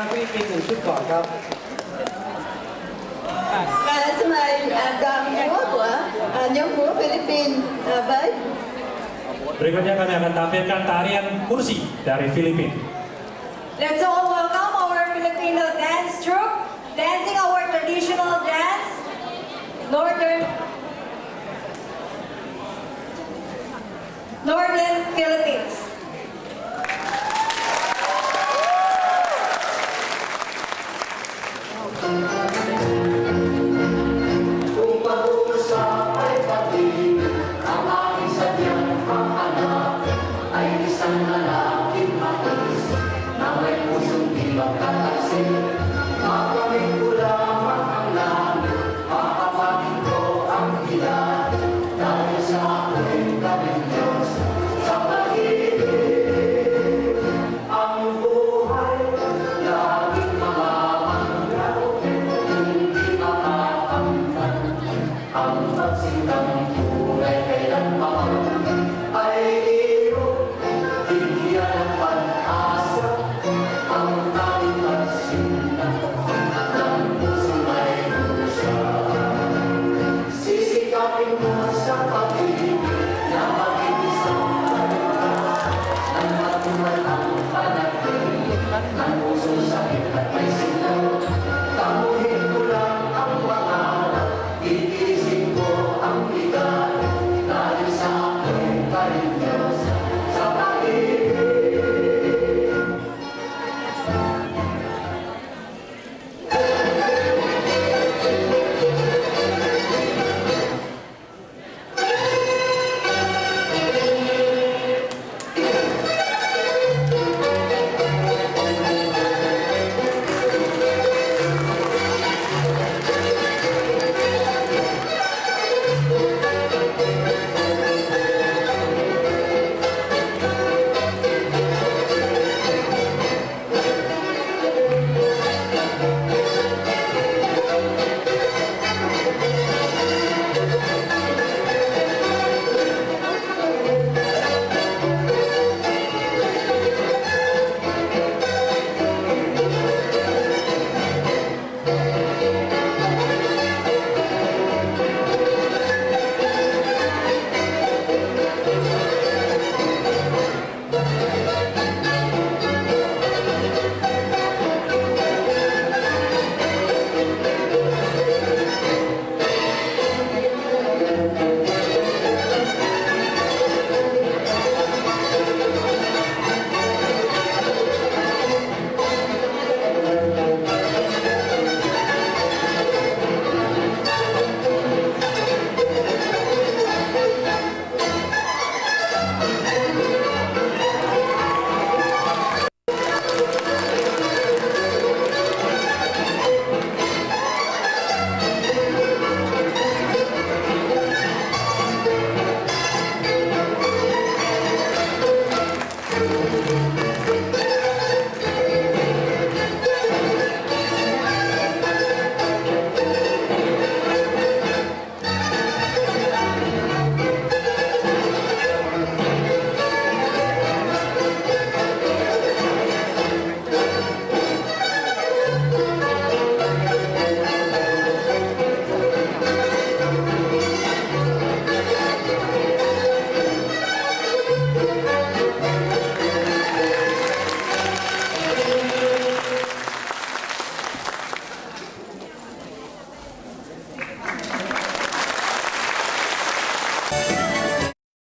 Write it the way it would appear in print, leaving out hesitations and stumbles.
Philippines 1 ชุดก่อนครับ Xin mời đoàn múa của nhóm múa Philippines với Berikutnya kami akan tampilkan tarian kursi dari Filipina. Let's all welcome our Filipino dance troupe, dancing our traditional dance, Northern Philippines. Kung pag-uusap ay pag-ibig, ang aking sadyang panghanap ay isang lalaking matis na may pusong di magkataksi. Makamit ko lamang ang langit, makapagin ko ang hilan, dahil sa ako'y kaming Diyos sa pag-ibig. Ang buhay laging mamamanglaw, hindi makakamtan. Ang pagsindang tunay kailanman ay iyong bigyan ng pag-asa. Ang tanging pagsindak ng puso may lusa. Sisikapin mo sa pag-ibig na maging isang kalimutan, nang matunay ang panagin ng puso sa ito.